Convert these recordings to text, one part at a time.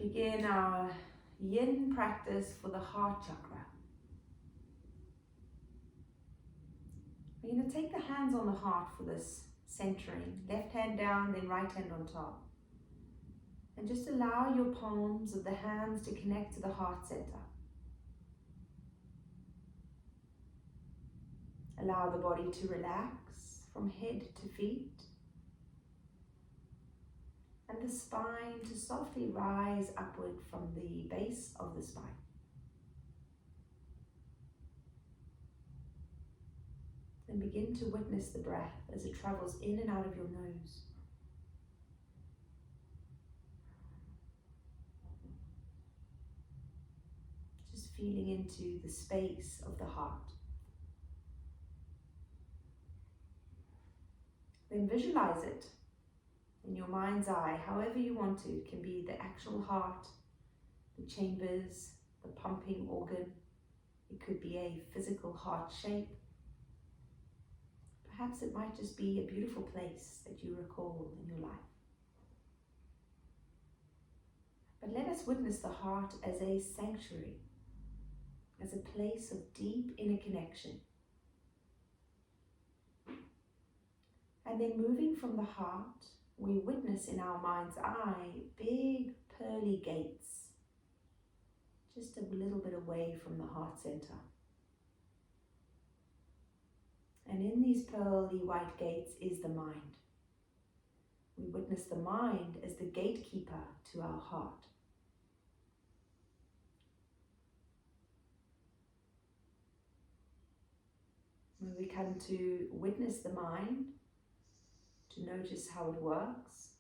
begin our yin practice for the heart chakra. We're going to take the hands on the heart for this centering. Left hand down, then right hand on top. And just allow your palms of the hands to connect to the heart center. Allow the body to relax from head to feet. And the spine to softly rise upward from the base of the spine. Then begin to witness the breath as it travels in and out of your nose. Just feeling into the space of the heart. Then visualize it in your mind's eye, however you want to. It can be the actual heart, the chambers, the pumping organ. It could be a physical heart shape. Perhaps it might just be a beautiful place that you recall in your life. But let us witness the heart as a sanctuary, as a place of deep inner connection. And then moving from the heart, we witness in our mind's eye big pearly gates, just a little bit away from the heart center. And in these pearly white gates is the mind. We witness the mind as the gatekeeper to our heart. When we come to witness the mind, to notice how it works,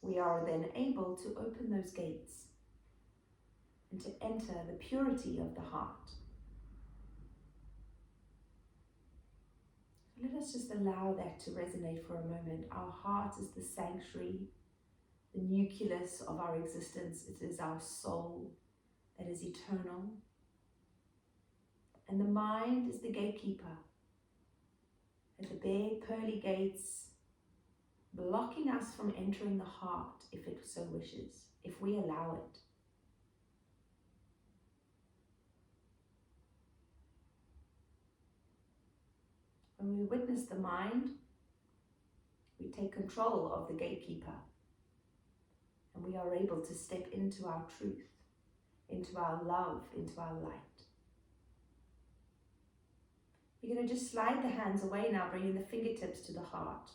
we are then able to open those gates and to enter the purity of the heart. So let us just allow that to resonate for a moment. Our heart is the sanctuary, the nucleus of our existence. It is our soul that is eternal. And the mind is the gatekeeper. At the big pearly gates, blocking us from entering the heart if it so wishes, if we allow it. When we witness the mind, we take control of the gatekeeper, and we are able to step into our truth, into our love, into our light. You're going to just slide the hands away now, bringing the fingertips to the heart.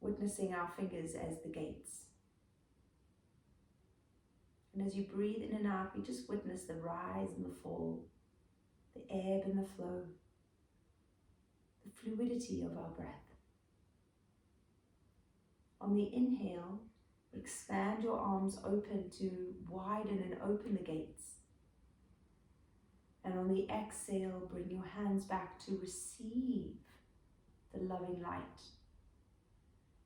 Witnessing our fingers as the gates. And as you breathe in and out, we just witness the rise and the fall, the ebb and the flow, the fluidity of our breath. On the inhale, expand your arms open to widen and open the gates. And on the exhale, bring your hands back to receive the loving light.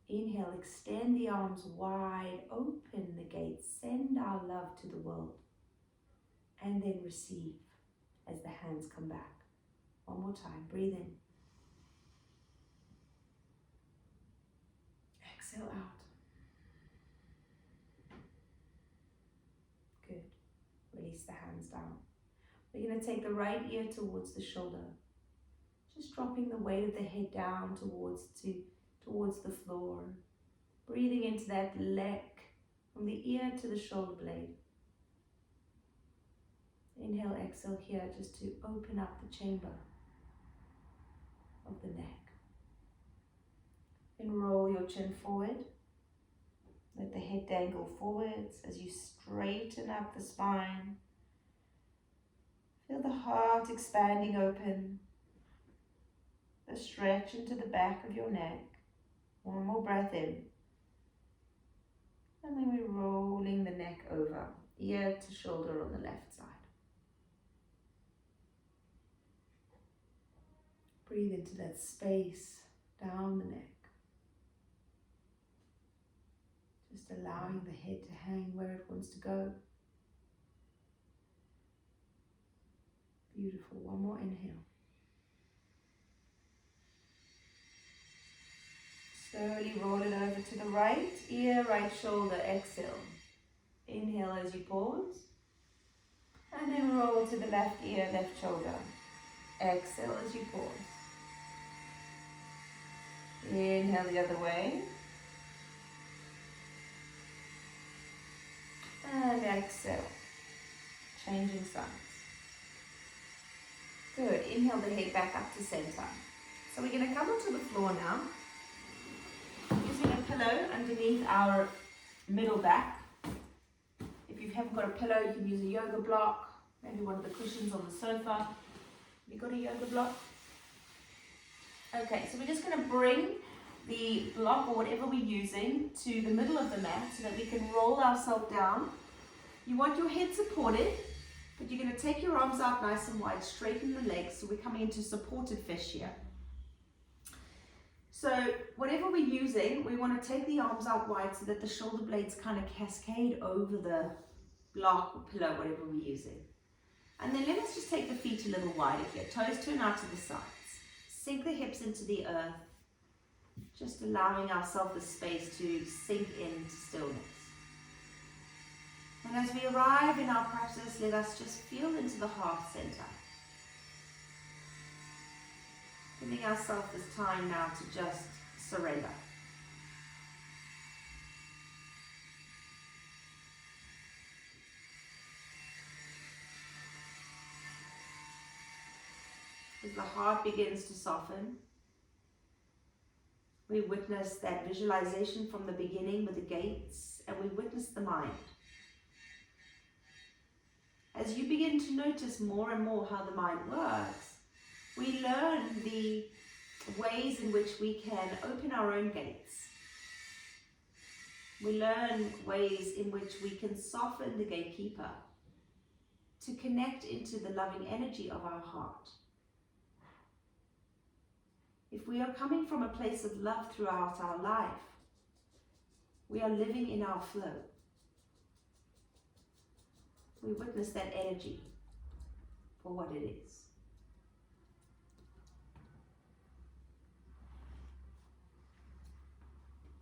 Inhale, extend the arms wide, open the gates, send our love to the world. And then receive as the hands come back. One more time, breathe in. Exhale out. Good. Release the hands down. We're going to take the right ear towards the shoulder. Just dropping the weight of the head down towards the floor. Breathing into that leg from the ear to the shoulder blade. Inhale, exhale here just to open up the chamber of the neck. Then roll your chin forward. Let the head dangle forwards as you straighten up the spine. Feel the heart expanding open. The stretch into the back of your neck. One more breath in. And then we're rolling the neck over, ear to shoulder on the left side. Breathe into that space down the neck. Just allowing the head to hang where it wants to go. Beautiful. One more inhale. Slowly roll it over to the right ear, right shoulder. Exhale. Inhale as you pause. And then roll to the left ear, left shoulder. Exhale as you pause. Inhale the other way. And exhale. Changing sides. Good. Inhale the head back up to center. So we're going to come onto the floor now. Using a pillow underneath our middle back. If you haven't got a pillow, you can use a yoga block. Maybe one of the cushions on the sofa. Have you got a yoga block? Okay, so we're just going to bring the block or whatever we're using to the middle of the mat so that we can roll ourselves down. You want your head supported, but you're going to take your arms out nice and wide, straighten the legs, so we're coming into supported fish here. So whatever we're using, we want to take the arms out wide so that the shoulder blades kind of cascade over the block or pillow, whatever we're using. And then let us just take the feet a little wider here. Toes turn out to the sides. Sink the hips into the earth. Just allowing ourselves the space to sink into stillness. And as we arrive in our practice, let us just feel into the heart center. Giving ourselves this time now to just surrender. As the heart begins to soften, we witness that visualization from the beginning with the gates, and we witness the mind. As you begin to notice more and more how the mind works, we learn the ways in which we can open our own gates. We learn ways in which we can soften the gatekeeper to connect into the loving energy of our heart. If we are coming from a place of love throughout our life, we are living in our flow. We witness that energy for what it is.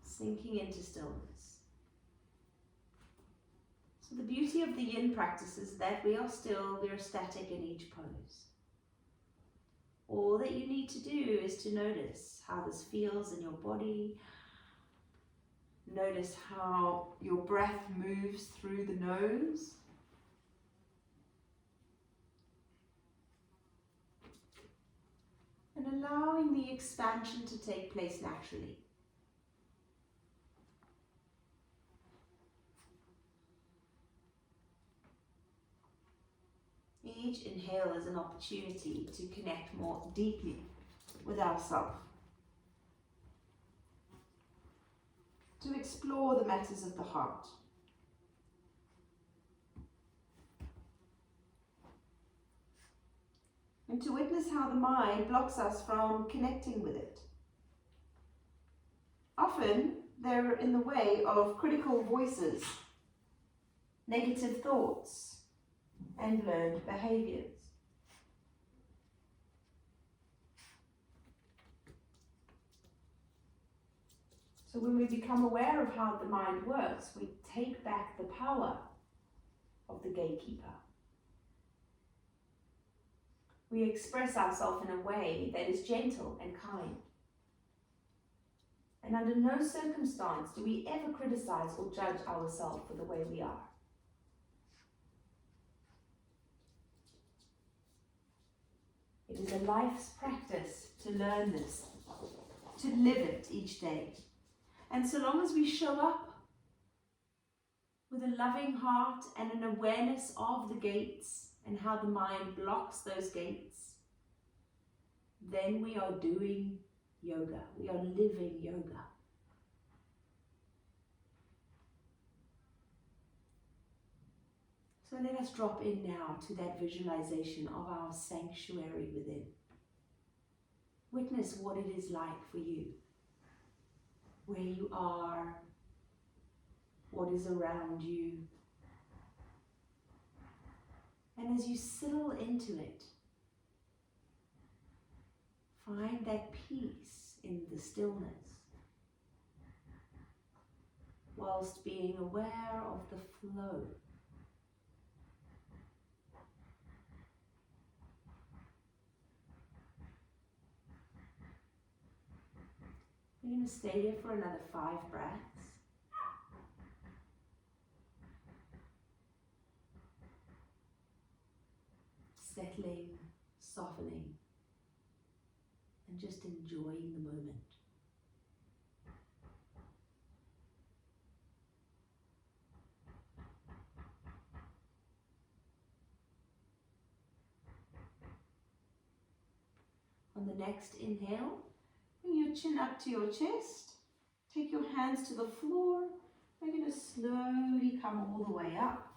Sinking into stillness. So the beauty of the yin practice is that we are static in each pose. All that you need to do is to notice how this feels in your body. Notice how your breath moves through the nose. And allowing the expansion to take place naturally. Each inhale is an opportunity to connect more deeply with ourselves. To explore the matters of the heart. And to witness how the mind blocks us from connecting with it. Often, they're in the way of critical voices, negative thoughts, and learned behaviors. So when we become aware of how the mind works, we take back the power of the gatekeeper. We express ourselves in a way that is gentle and kind. And under no circumstance do we ever criticize or judge ourselves for the way we are. It is a life's practice to learn this, to live it each day. And so long as we show up with a loving heart and an awareness of the gates and how the mind blocks those gates, then we are doing yoga. We are living yoga. So let us drop in now to that visualization of our sanctuary within. Witness what it is like for you, where you are, what is around you. And as you settle into it, find that peace in the stillness. whilst being aware of the flow. We're going to stay here for another 5 breaths. Settling, softening, and just enjoying the moment. On the next inhale, bring your chin up to your chest. Take your hands to the floor. We're going to slowly come all the way up.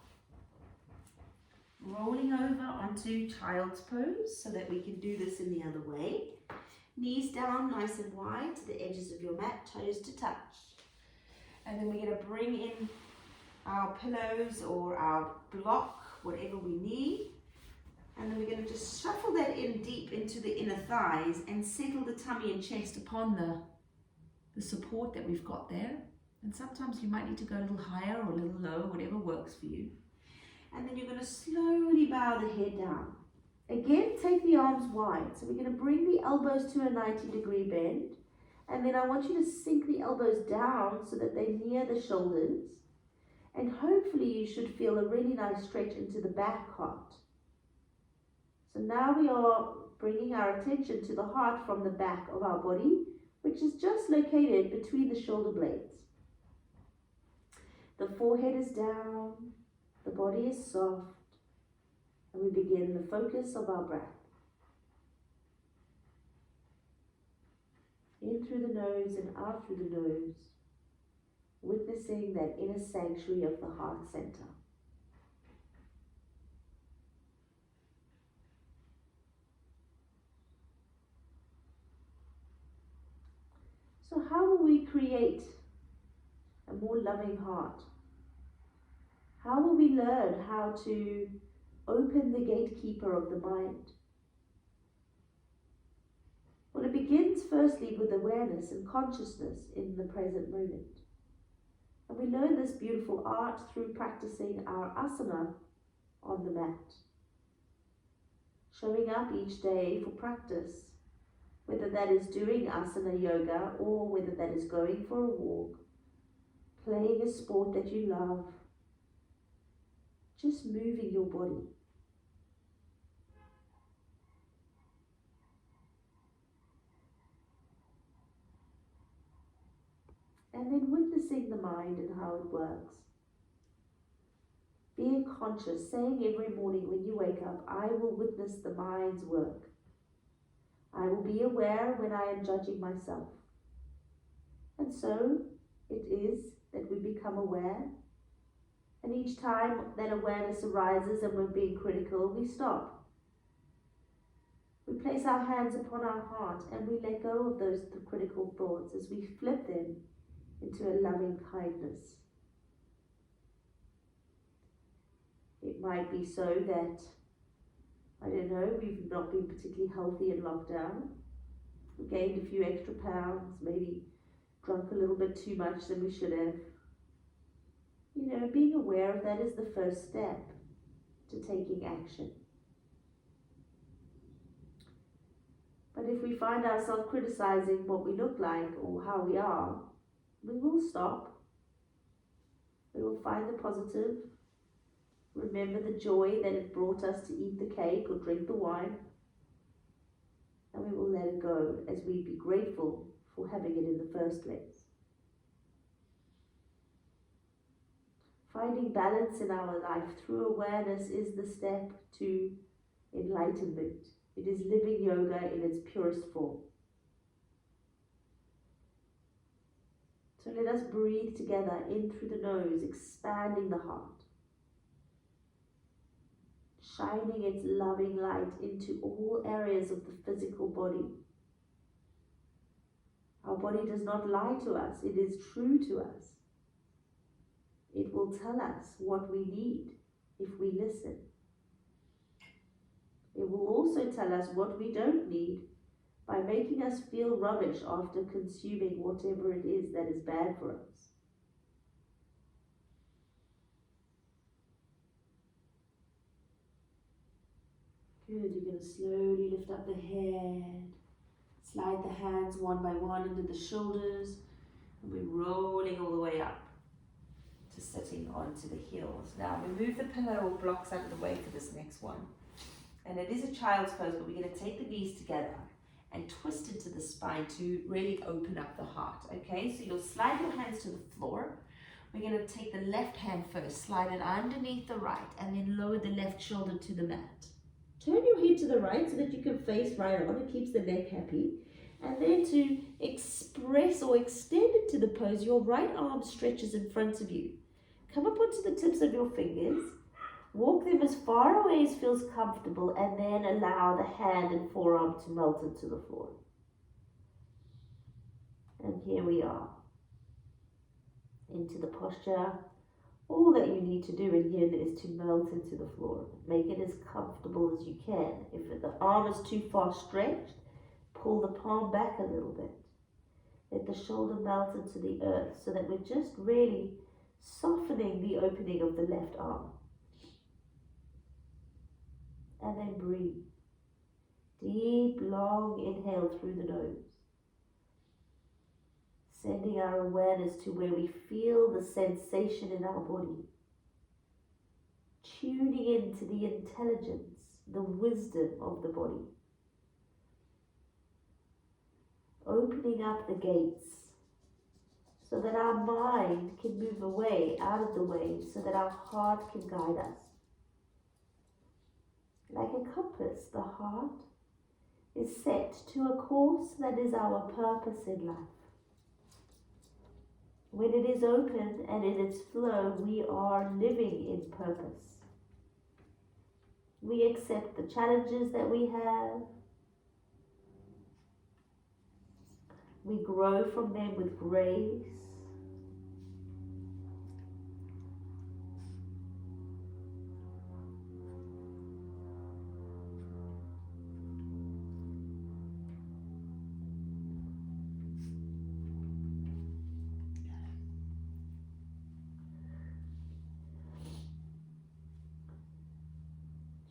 Rolling over onto child's pose so that we can do this in the other way. Knees down nice and wide to the edges of your mat, toes to touch. And then we're going to bring in our pillows or our block, whatever we need. And then we're going to just shuffle that in deep into the inner thighs and settle the tummy and chest upon the support that we've got there. And sometimes you might need to go a little higher or a little lower, whatever works for you. And then you're going to slowly bow the head down. Again, take the arms wide. So we're going to bring the elbows to a 90-degree bend. And then I want you to sink the elbows down so that they're near the shoulders. And hopefully you should feel a really nice stretch into the back heart. So now we are bringing our attention to the heart from the back of our body, which is just located between the shoulder blades. The forehead is down. The body is soft, and we begin the focus of our breath. In through the nose and out through the nose, witnessing that inner sanctuary of the heart center. So how will we create a more loving heart? How will we learn how to open the gatekeeper of the mind? Well, it begins firstly with awareness and consciousness in the present moment. And we learn this beautiful art through practicing our asana on the mat. Showing up each day for practice, whether that is doing asana yoga or whether that is going for a walk, playing a sport that you love, just moving your body. And then witnessing the mind and how it works. Being conscious, saying every morning when you wake up, I will witness the mind's work. I will be aware when I am judging myself. And so it is that we become aware. And each time that awareness arises and we're being critical, we stop. We place our hands upon our heart and we let go of those critical thoughts as we flip them into a loving kindness. It might be so that, I don't know, we've not been particularly healthy in lockdown. We gained a few extra pounds, maybe drunk a little bit too much than we should have. You know, being aware of that is the first step to taking action. But if we find ourselves criticizing what we look like or how we are, we will stop. We will find the positive. Remember the joy that it brought us to eat the cake or drink the wine. And we will let it go as we be grateful for having it in the first place. Finding balance in our life through awareness is the step to enlightenment. It is living yoga in its purest form. So let us breathe together in through the nose, expanding the heart, shining its loving light into all areas of the physical body. Our body does not lie to us, it is true to us. It will tell us what we need if we listen. It will also tell us what we don't need by making us feel rubbish after consuming whatever it is that is bad for us. Good, you're going to slowly lift up the head. Slide the hands one by one under the shoulders. And we're rolling all the way up to sitting onto the heels. Now we move the pillow or blocks out of the way for this next one. And it is a child's pose, but we're going to take the knees together and twist into the spine to really open up the heart. Okay, so you'll slide your hands to the floor. We're going to take the left hand first, slide it underneath the right, and then lower the left shoulder to the mat. Turn your head to the right so that you can face right on. It keeps the neck happy. And then to express or extend into the pose, your right arm stretches in front of you. Come up onto the tips of your fingers. Walk them as far away as feels comfortable, and then allow the hand and forearm to melt into the floor. And here we are. Into the posture. All that you need to do in here is to melt into the floor. Make it as comfortable as you can. If the arm is too far stretched, pull the palm back a little bit. Let the shoulder melt into the earth so that we're just really softening the opening of the left arm. And then breathe. Deep, long inhale through the nose. Sending our awareness to where we feel the sensation in our body. Tuning into the intelligence, the wisdom of the body. Opening up the gates so that our mind can move away, out of the way, so that our heart can guide us. Like a compass, the heart is set to a course that is our purpose in life. When it is open and in its flow, we are living in purpose. We accept the challenges that we have. We grow from them with grace.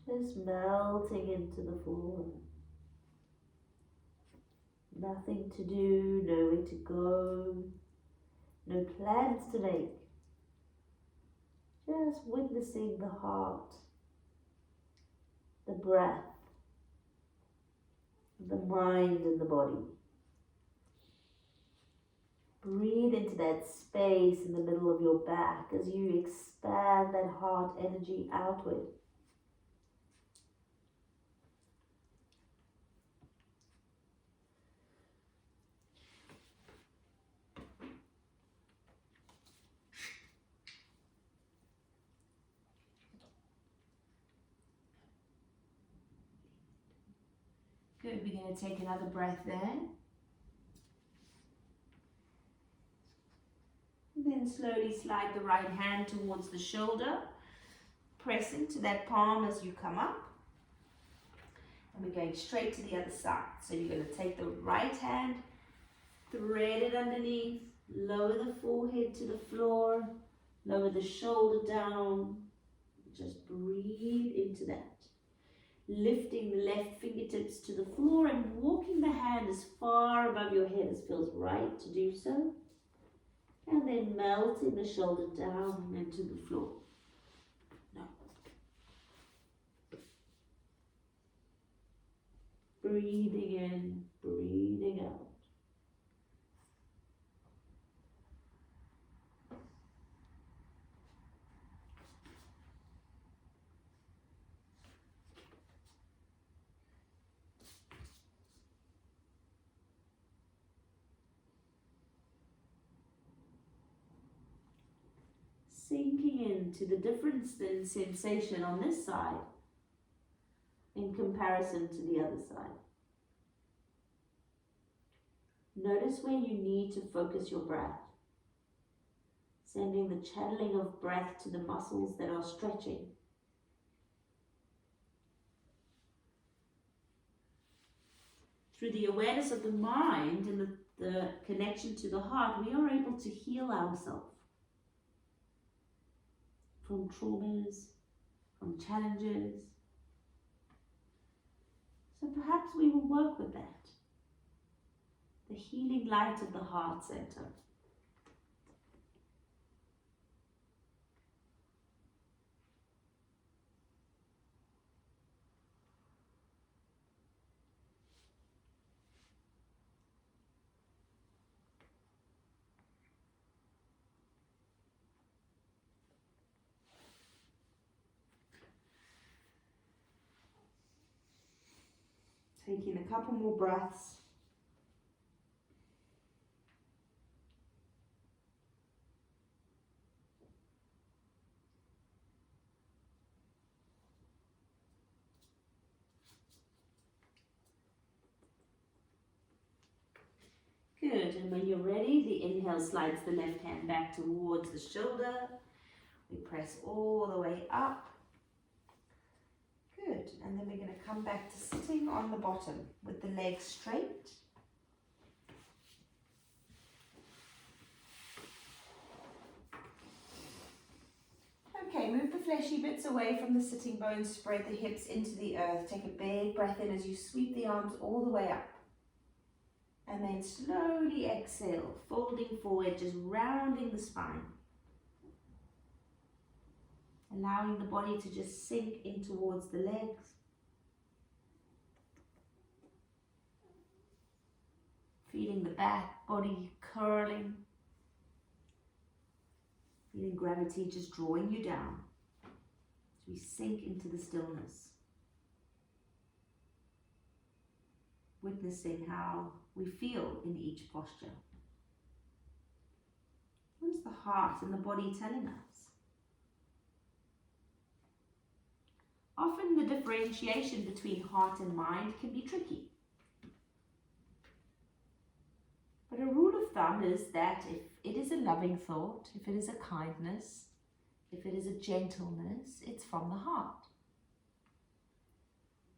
Just melting into the floor. Nothing to do, nowhere to go, no plans to make. Just witnessing the heart, the breath, the mind and the body. Breathe into that space in the middle of your back as you expand that heart energy outward. Good, we're going to take another breath there. And then slowly slide the right hand towards the shoulder. Press into that palm as you come up. And we're going straight to the other side. So you're going to take the right hand, thread it underneath, lower the forehead to the floor, lower the shoulder down. Just breathe into that. Lifting the left fingertips to the floor and walking the hand as far above your head as feels right to do so. And then melting the shoulder down into the floor. No. Breathing in, breathing out. Sinking into the difference in sensation on this side in comparison to the other side. Notice where you need to focus your breath, sending the channeling of breath to the muscles that are stretching. Through the awareness of the mind and the connection to the heart, we are able to heal ourselves from traumas, from challenges. So perhaps we will work with that. The healing light of the heart center. Taking a couple more breaths. Good, and when you're ready, the inhale slides the left hand back towards the shoulder. We press all the way up. Good, and then we're going to come back to sitting on the bottom with the legs straight. Okay, move the fleshy bits away from the sitting bones, spread the hips into the earth. Take a big breath in as you sweep the arms all the way up. And then slowly exhale, folding forward, just rounding the spine. Allowing the body to just sink in towards the legs. Feeling the back body curling. Feeling gravity just drawing you down as we sink into the stillness. Witnessing how we feel in each posture. What is the heart and the body telling us? Often the differentiation between heart and mind can be tricky. But a rule of thumb is that if it is a loving thought, if it is a kindness, if it is a gentleness, it's from the heart.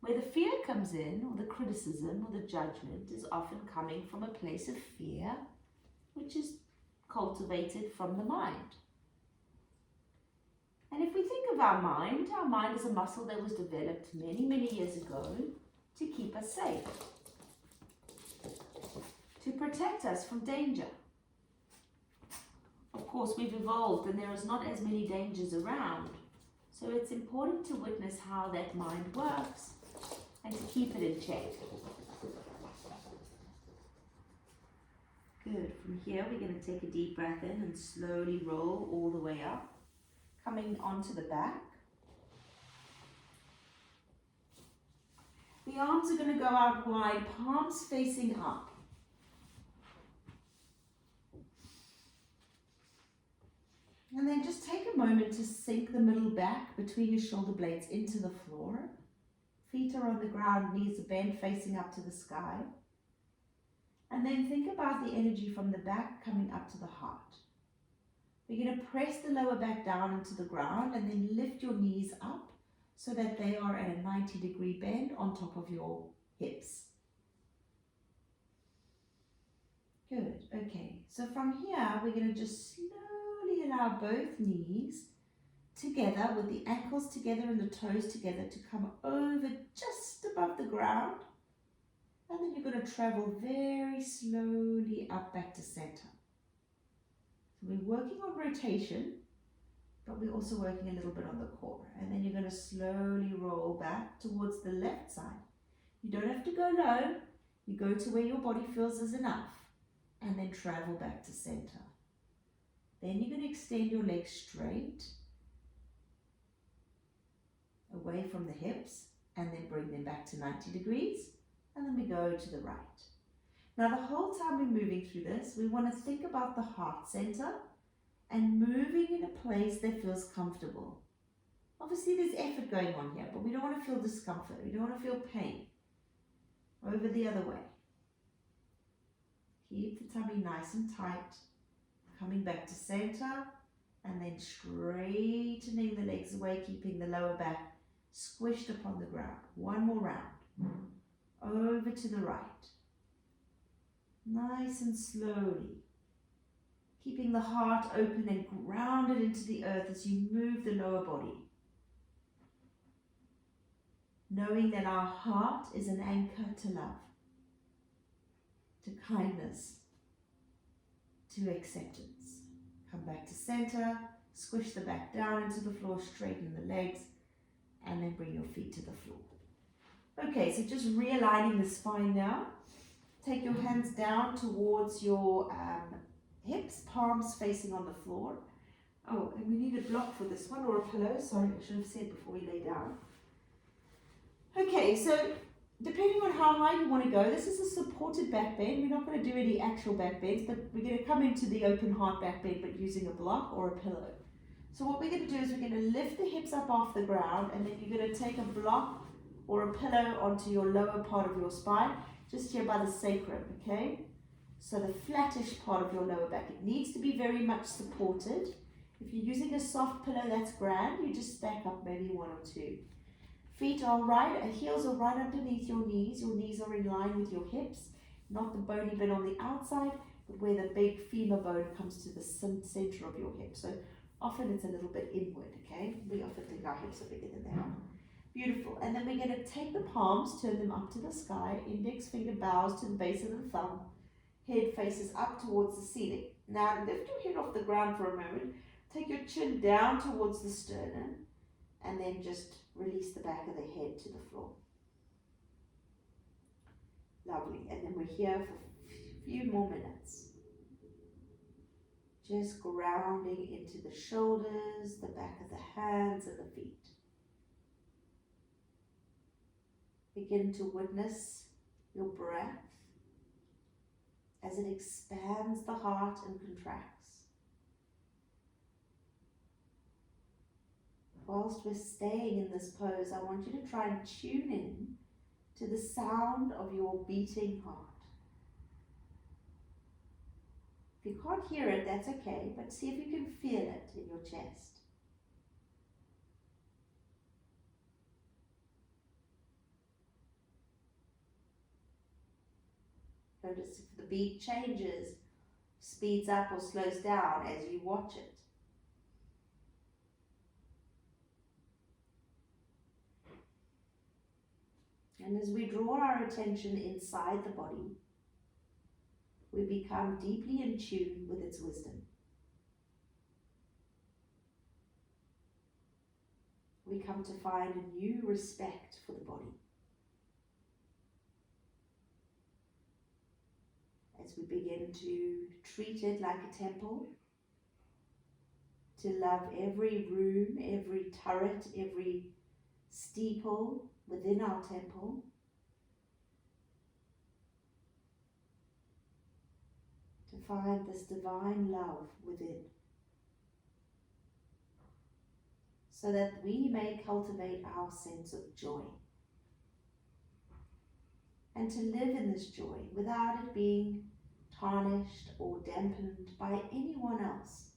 Where the fear comes in, or the criticism or the judgment, is often coming from a place of fear, which is cultivated from the mind. And if we think of our mind is a muscle that was developed many, many years ago to keep us safe, to protect us from danger. Of course, we've evolved and there is not as many dangers around, so it's important to witness how that mind works and to keep it in check. Good. From here, we're going to take a deep breath in and slowly roll all the way up, coming onto the back. The arms are going to go out wide, palms facing up. And then just take a moment to sink the middle back between your shoulder blades into the floor. Feet are on the ground, knees are bent, facing up to the sky. And then think about the energy from the back coming up to the heart. We're going to press the lower back down into the ground and then lift your knees up so that they are at a 90-degree bend on top of your hips. Good, okay. So from here, we're going to just slowly allow both knees together with the ankles together and the toes together to come over just above the ground. And then you're going to travel very slowly up back to center. So we're working on rotation, but we're also working a little bit on the core. And then you're going to slowly roll back towards the left side. You don't have to go low. You go to where your body feels is enough. And then travel back to center. Then you're going to extend your legs straight away from the hips and then bring them back to 90 degrees. And then we go to the right. Now the whole time we're moving through this, we want to think about the heart center and moving in a place that feels comfortable. Obviously there's effort going on here, but we don't want to feel discomfort. We don't want to feel pain. Over the other way. Keep the tummy nice and tight. Coming back to center and then straightening the legs away, keeping the lower back squished upon the ground. One more round. Over to the right. Nice and slowly. Keeping the heart open and grounded into the earth as you move the lower body. knowing that our heart is an anchor to love, to kindness, to acceptance. Come back to center, squish the back down into the floor, straighten the legs, and then bring your feet to the floor. Okay, so just realigning the spine now. Take your hands down towards your hips, palms facing on the floor. Oh, and we need a block for this one, or a pillow. Sorry, I should have said before we lay down. Okay, so depending on how high you want to go, this is a supported back bend. We're not going to do any actual back bends, but we're going to come into the open heart back bend, but using a block or a pillow. So what we're going to do is we're going to lift the hips up off the ground, and then you're going to take a block or a pillow onto your lower part of your spine, just here by the sacrum, okay? So the flattish part of your lower back. It needs to be very much supported. If you're using a soft pillow, that's grand. You just stack up maybe one or two. Feet are right, heels are right underneath your knees. Your knees are in line with your hips, not the bony bit on the outside, but where the big femur bone comes to the center of your hip. So often it's a little bit inward, okay? We often think our hips are bigger than they are. Beautiful. And then we're going to take the palms, turn them up to the sky, index finger bows to the base of the thumb, head faces up towards the ceiling. Now lift your head off the ground for a moment, take your chin down towards the sternum, and then just release the back of the head to the floor. Lovely. And then we're here for a few more minutes. Just grounding into the shoulders, the back of the hands and the feet. Begin to witness your breath as it expands the heart and contracts. Whilst we're staying in this pose, I want you to try and tune in to the sound of your beating heart. If you can't hear it, that's okay, but see if you can feel it in your chest. Notice if the beat changes, speeds up or slows down as you watch it. And as we draw our attention inside the body, we become deeply in tune with its wisdom. We come to find a new respect for the body. As we begin to treat it like a temple, to love every room, every turret, every steeple within our temple, to find this divine love within, so that we may cultivate our sense of joy, and to live in this joy without it being tarnished or dampened by anyone else.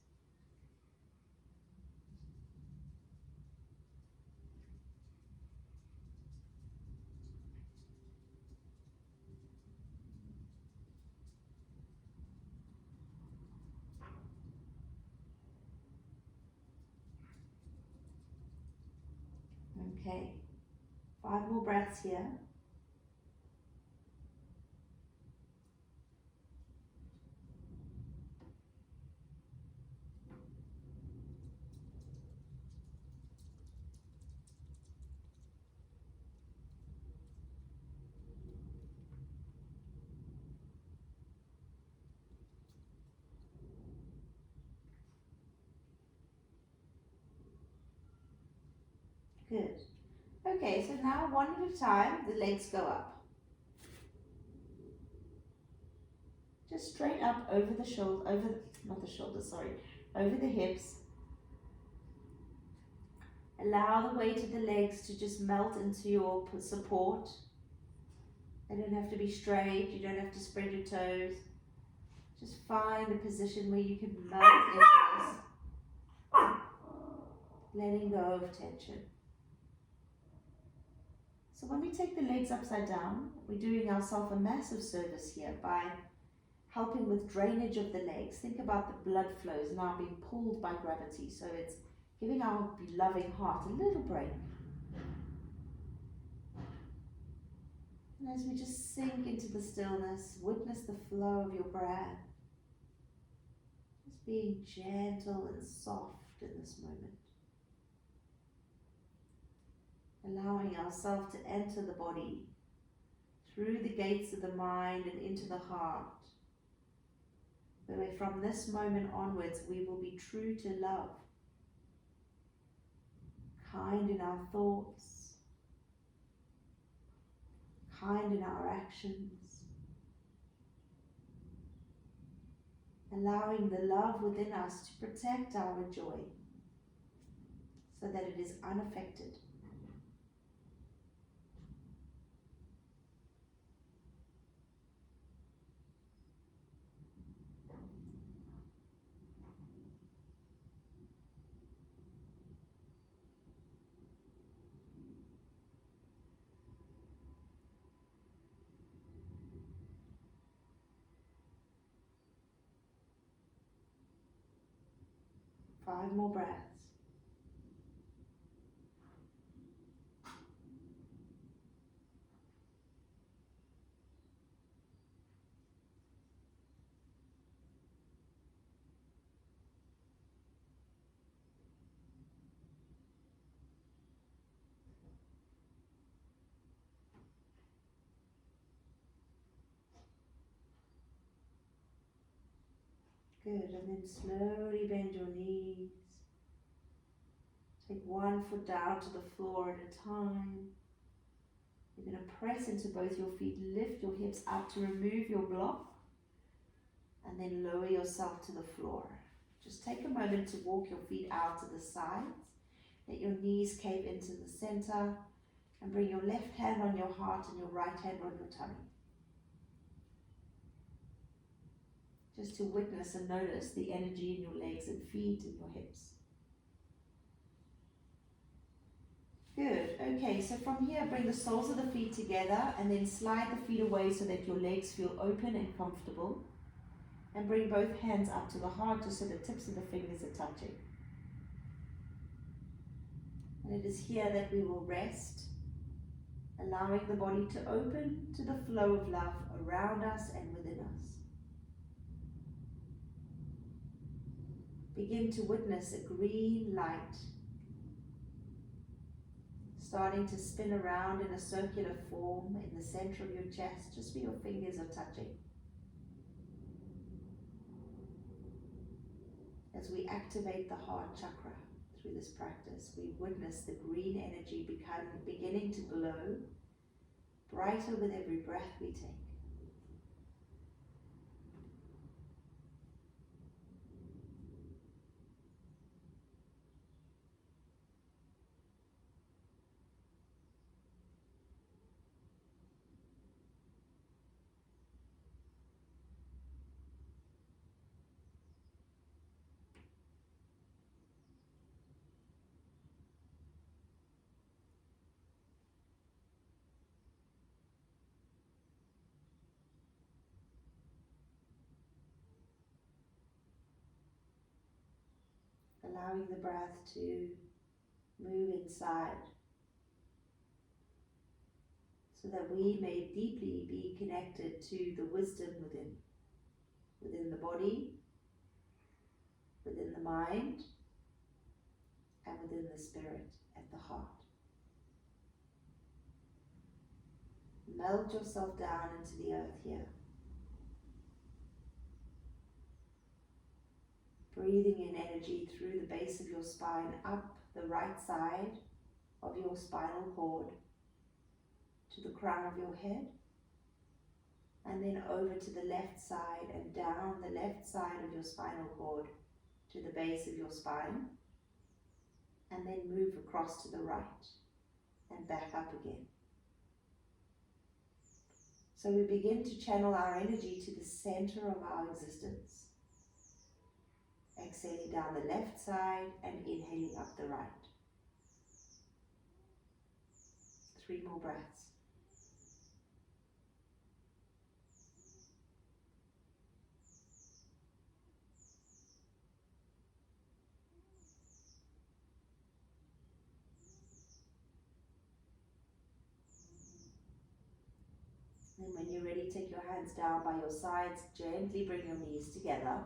Okay, 5 more breaths here. Good. Okay, so now one at a time, the legs go up. Just straight up over the shoulder, over the hips. Allow the weight of the legs to just melt into your support. They don't have to be straight, you don't have to spread your toes. Just find a position where you can melt into this. Letting go of tension. So when we take the legs upside down, we're doing ourselves a massive service here by helping with drainage of the legs. Think about the blood flows now being pulled by gravity. So it's giving our beloved heart a little break. And as we just sink into the stillness, witness the flow of your breath. Just being gentle and soft in this moment. Allowing ourselves to enter the body through the gates of the mind and into the heart. Where from this moment onwards we will be true to love. Kind in our thoughts. Kind in our actions. Allowing the love within us to protect our joy so that it is unaffected. Five more breaths. Good, and then slowly bend your knees. Take one foot down to the floor at a time. You're going to press into both your feet, lift your hips up to remove your block, and then lower yourself to the floor. Just take a moment to walk your feet out to the sides. Let your knees cave into the center, and bring your left hand on your heart and your right hand on your tummy. Just to witness and notice the energy in your legs and feet and your hips. Good. Okay, so from here, bring the soles of the feet together and then slide the feet away so that your legs feel open and comfortable. And bring both hands up to the heart just so the tips of the fingers are touching. And it is here that we will rest, allowing the body to open to the flow of love around us and within us. Begin to witness a green light starting to spin around in a circular form in the center of your chest, just where your fingers are touching. As we activate the heart chakra through this practice, we witness the green energy beginning to glow brighter with every breath we take. Allowing the breath to move inside so that we may deeply be connected to the wisdom within the body, within the mind, and within the spirit at the heart. Melt yourself down into the earth here. Breathing in energy through the base of your spine, up the right side of your spinal cord to the crown of your head, and then over to the left side and down the left side of your spinal cord to the base of your spine, and then move across to the right and back up again. So we begin to channel our energy to the center of our existence. Exhaling down the left side and inhaling up the right. 3 more breaths. take your hands down by your sides. Gently bring your knees together.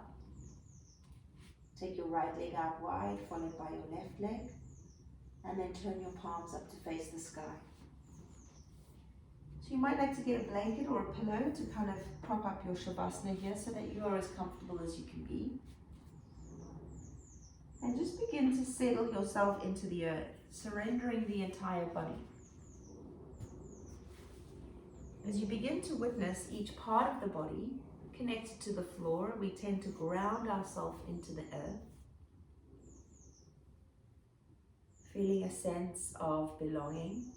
Take your right leg out wide, followed by your left leg. And then turn your palms up to face the sky. So you might like to get a blanket or a pillow to kind of prop up your Shavasana here so that you are as comfortable as you can be. And just begin to settle yourself into the earth, surrendering the entire body. As you begin to witness each part of the body connected to the floor, we tend to ground ourselves into the earth, feeling a sense of belonging.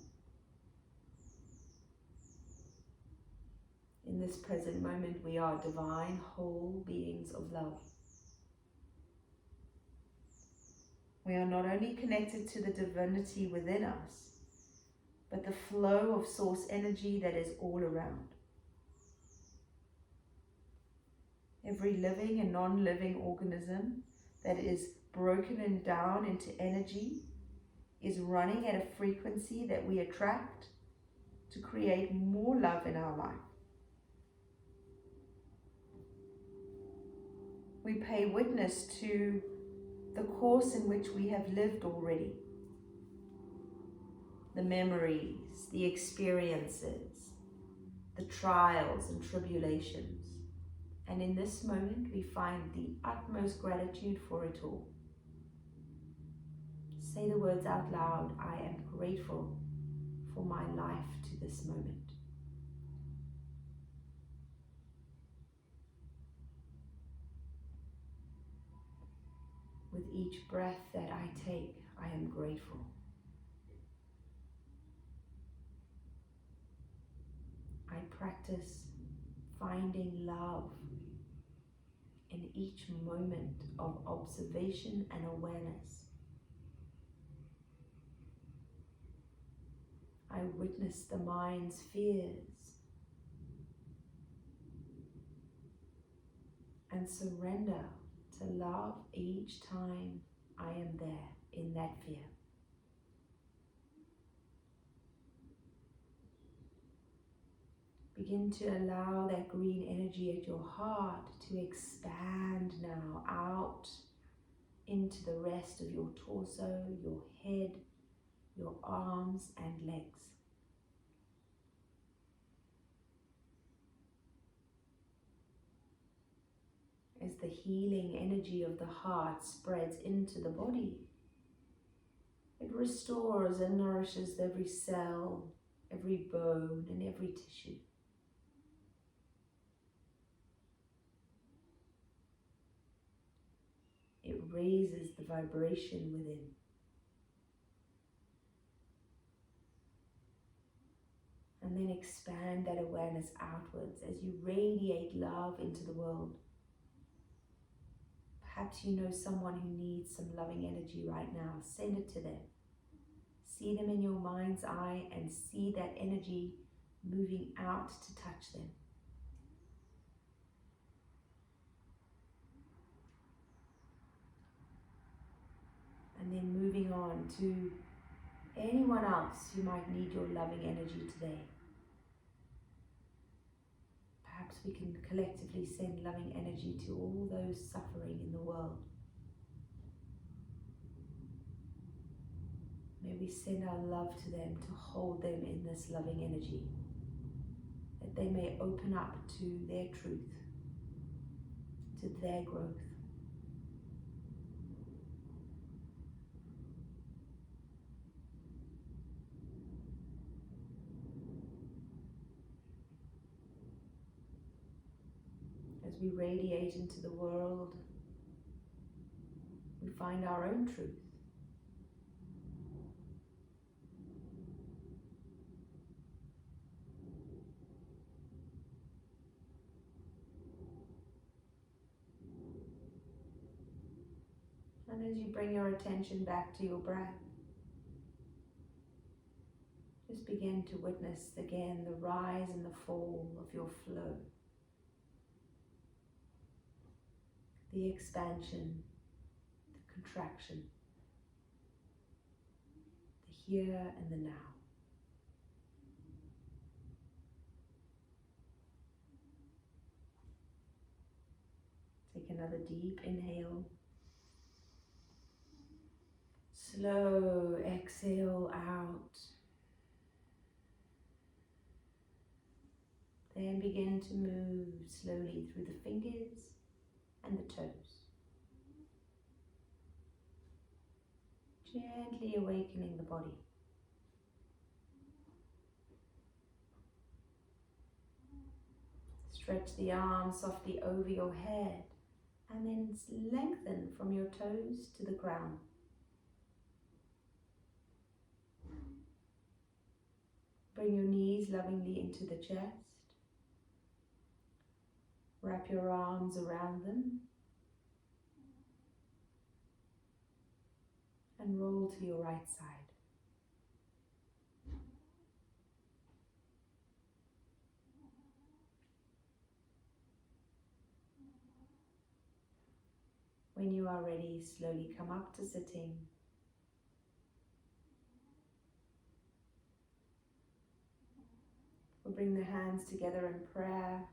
In this present moment, we are divine, whole beings of love. We are not only connected to the divinity within us, but the flow of source energy that is all around. Every living and non-living organism that is broken down into energy is running at a frequency that we attract to create more love in our life. We pay witness to the course in which we have lived already. The memories, the experiences, the trials and tribulations. And in this moment, we find the utmost gratitude for it all. Say the words out loud. I am grateful for my life to this moment. With each breath that I take, I am grateful. I practice finding love in each moment of observation and awareness. I witness the mind's fears and surrender to love each time I am there in that fear. Begin to allow that green energy at your heart to expand now out into the rest of your torso, your head, your arms and legs. As the healing energy of the heart spreads into the body, it restores and nourishes every cell, every bone and every tissue. It raises the vibration within. And then expand that awareness outwards as you radiate love into the world. Perhaps you know someone who needs some loving energy right now. Send it to them. See them in your mind's eye and see that energy moving out to touch them. And then moving on to anyone else who might need your loving energy today. Perhaps we can collectively send loving energy to all those suffering in the world. May we send our love to them to hold them in this loving energy, that they may open up to their truth, to their growth. As we radiate into the world, we find our own truth. And as you bring your attention back to your breath, just begin to witness again the rise and the fall of your flow. The expansion, the contraction, the here and the now. another deep inhale. Slow exhale out. Then begin to move slowly through the fingers and the toes. Gently awakening the body. Stretch the arms softly over your head and then lengthen from your toes to the ground. Bring your knees lovingly into the chest. Wrap your arms around them and roll to your right side. When you are ready, slowly come up to sitting. We'll bring the hands together in prayer.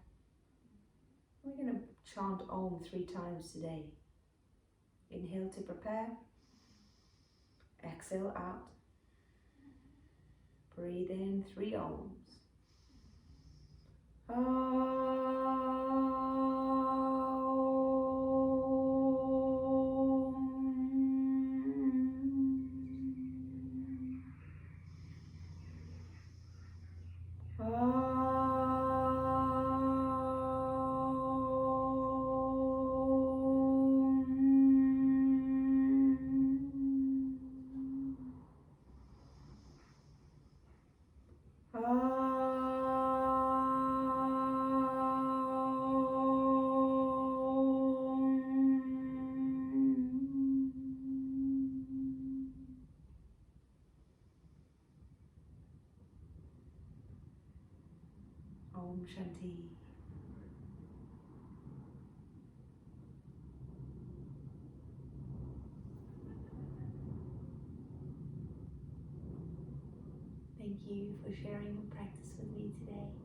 We're going to chant Om 3 times today. Inhale to prepare. Exhale out. Breathe in 3 Oms. Om Shanti. Thank you for sharing your practice with me today.